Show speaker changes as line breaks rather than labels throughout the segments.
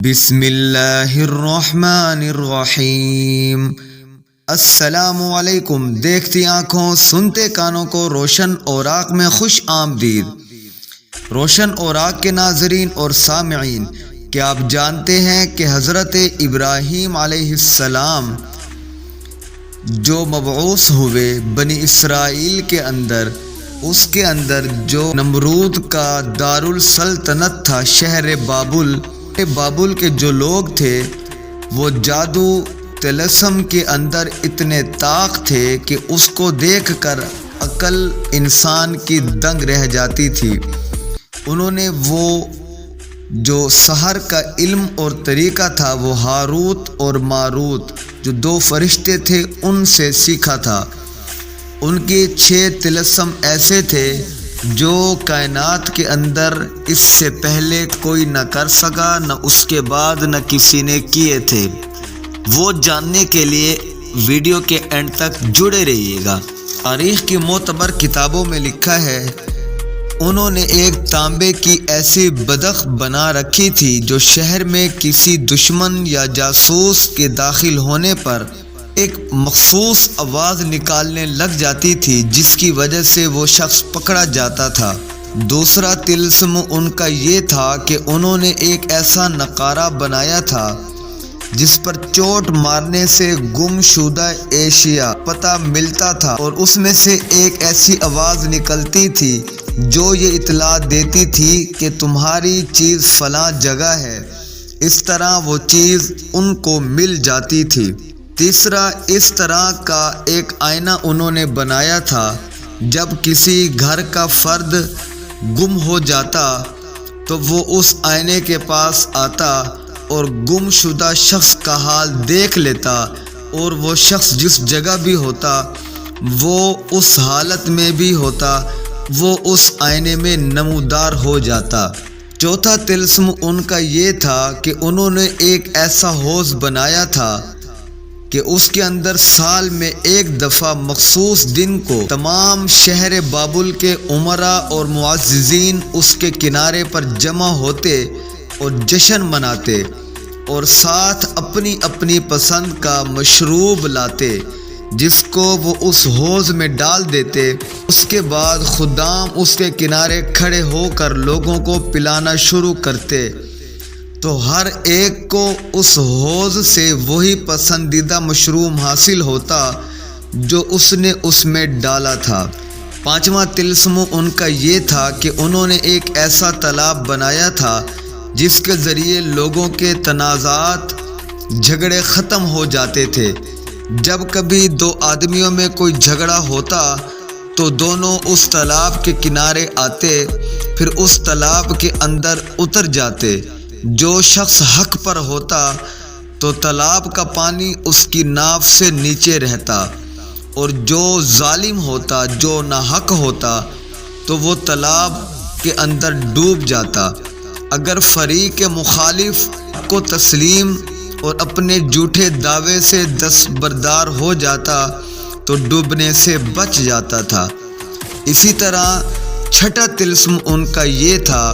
بسم اللہ الرحمن الرحیم۔ السلام علیکم۔ دیکھتی آنکھوں سنتے کانوں کو روشن اوراق میں خوش آمدید۔ روشن اوراق کے ناظرین اور سامعین، کیا آپ جانتے ہیں کہ حضرت ابراہیم علیہ السلام جو مبعوث ہوئے بنی اسرائیل کے اندر، اس کے اندر جو نمرود کا دارالسلطنت تھا، شہر بابل کے جو لوگ تھے وہ جادو طلسم کے اندر اتنے طاق تھے کہ اس کو دیکھ کر عقل انسان کی دنگ رہ جاتی تھی۔ انہوں نے وہ جو سحر کا علم اور طریقہ تھا وہ ہاروت اور ماروت جو دو فرشتے تھے ان سے سیکھا تھا۔ ان کے 6 طلسم ایسے تھے جو کائنات کے اندر اس سے پہلے کوئی نہ کر سکا، نہ اس کے بعد نہ کسی نے کیے تھے۔ وہ جاننے کے لیے ویڈیو کے اینڈ تک جڑے رہیے گا۔ تاریخ کی معتبر کتابوں میں لکھا ہے انہوں نے ایک تانبے کی ایسی بدخ بنا رکھی تھی جو شہر میں کسی دشمن یا جاسوس کے داخل ہونے پر ایک مخصوص آواز نکالنے لگ جاتی تھی، جس کی وجہ سے وہ شخص پکڑا جاتا تھا۔ دوسرا طلسم ان کا یہ تھا کہ انہوں نے ایک ایسا نقارہ بنایا تھا جس پر چوٹ مارنے سے گم شدہ اشیاء پتہ ملتا تھا، اور اس میں سے ایک ایسی آواز نکلتی تھی جو یہ اطلاع دیتی تھی کہ تمہاری چیز فلاں جگہ ہے۔ اس طرح وہ چیز ان کو مل جاتی تھی۔ تیسرا، اس طرح کا ایک آئینہ انہوں نے بنایا تھا، جب کسی گھر کا فرد گم ہو جاتا تو وہ اس آئینے کے پاس آتا اور گم شدہ شخص کا حال دیکھ لیتا، اور وہ شخص جس جگہ بھی ہوتا وہ اس حالت میں بھی ہوتا، وہ اس آئینے میں نمودار ہو جاتا۔ چوتھا طلسم ان کا یہ تھا کہ انہوں نے ایک ایسا حوض بنایا تھا کہ اس کے اندر سال میں ایک دفعہ مخصوص دن کو تمام شہر بابل کے امراء اور معززین اس کے کنارے پر جمع ہوتے اور جشن مناتے، اور ساتھ اپنی اپنی پسند کا مشروب لاتے جس کو وہ اس حوض میں ڈال دیتے۔ اس کے بعد خدام اس کے کنارے کھڑے ہو کر لوگوں کو پلانا شروع کرتے، تو ہر ایک کو اس حوض سے وہی پسندیدہ مشروب حاصل ہوتا جو اس نے اس میں ڈالا تھا۔ پانچواں طلسم ان کا یہ تھا کہ انہوں نے ایک ایسا تالاب بنایا تھا جس کے ذریعے لوگوں کے تنازعات، جھگڑے ختم ہو جاتے تھے۔ جب کبھی 2 آدمیوں میں کوئی جھگڑا ہوتا تو دونوں اس تالاب کے کنارے آتے، پھر اس تالاب کے اندر اتر جاتے۔ جو شخص حق پر ہوتا تو تالاب کا پانی اس کی ناف سے نیچے رہتا، اور جو ظالم ہوتا، جو ناحق ہوتا، تو وہ تالاب کے اندر ڈوب جاتا۔ اگر فریق مخالف کو تسلیم اور اپنے جھوٹے دعوے سے دستبردار ہو جاتا تو ڈوبنے سے بچ جاتا تھا۔ اسی طرح چھٹا طلسم ان کا یہ تھا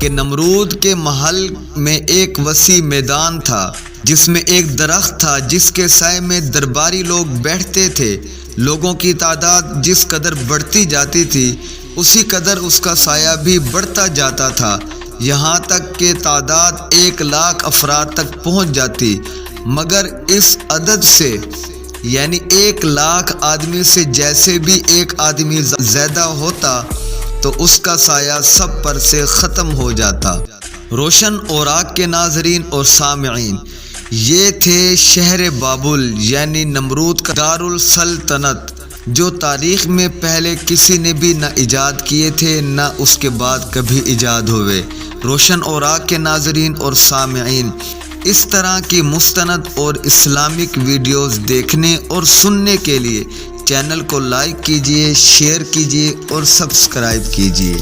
کہ نمرود کے محل میں ایک وسیع میدان تھا جس میں ایک درخت تھا جس کے سائے میں درباری لوگ بیٹھتے تھے۔ لوگوں کی تعداد جس قدر بڑھتی جاتی تھی اسی قدر اس کا سایہ بھی بڑھتا جاتا تھا، یہاں تک کہ تعداد 1,00,000 افراد تک پہنچ جاتی، مگر اس عدد سے یعنی 1,00,000 آدمی سے جیسے بھی ایک آدمی زیادہ ہوتا تو اس کا سایہ سب پر سے ختم ہو جاتا۔ روشن اوراق کے ناظرین اور سامعین، یہ تھے شہر بابل یعنی نمرود کا دارالسلطنت، جو تاریخ میں پہلے کسی نے بھی نہ ایجاد کیے تھے نہ اس کے بعد کبھی ایجاد ہوئے۔ روشن اوراق کے ناظرین اور سامعین، اس طرح کی مستند اور اسلامک ویڈیوز دیکھنے اور سننے کے لیے چینل کو لائک کیجیے، شیئر کیجیے اور سبسکرائب کیجیے۔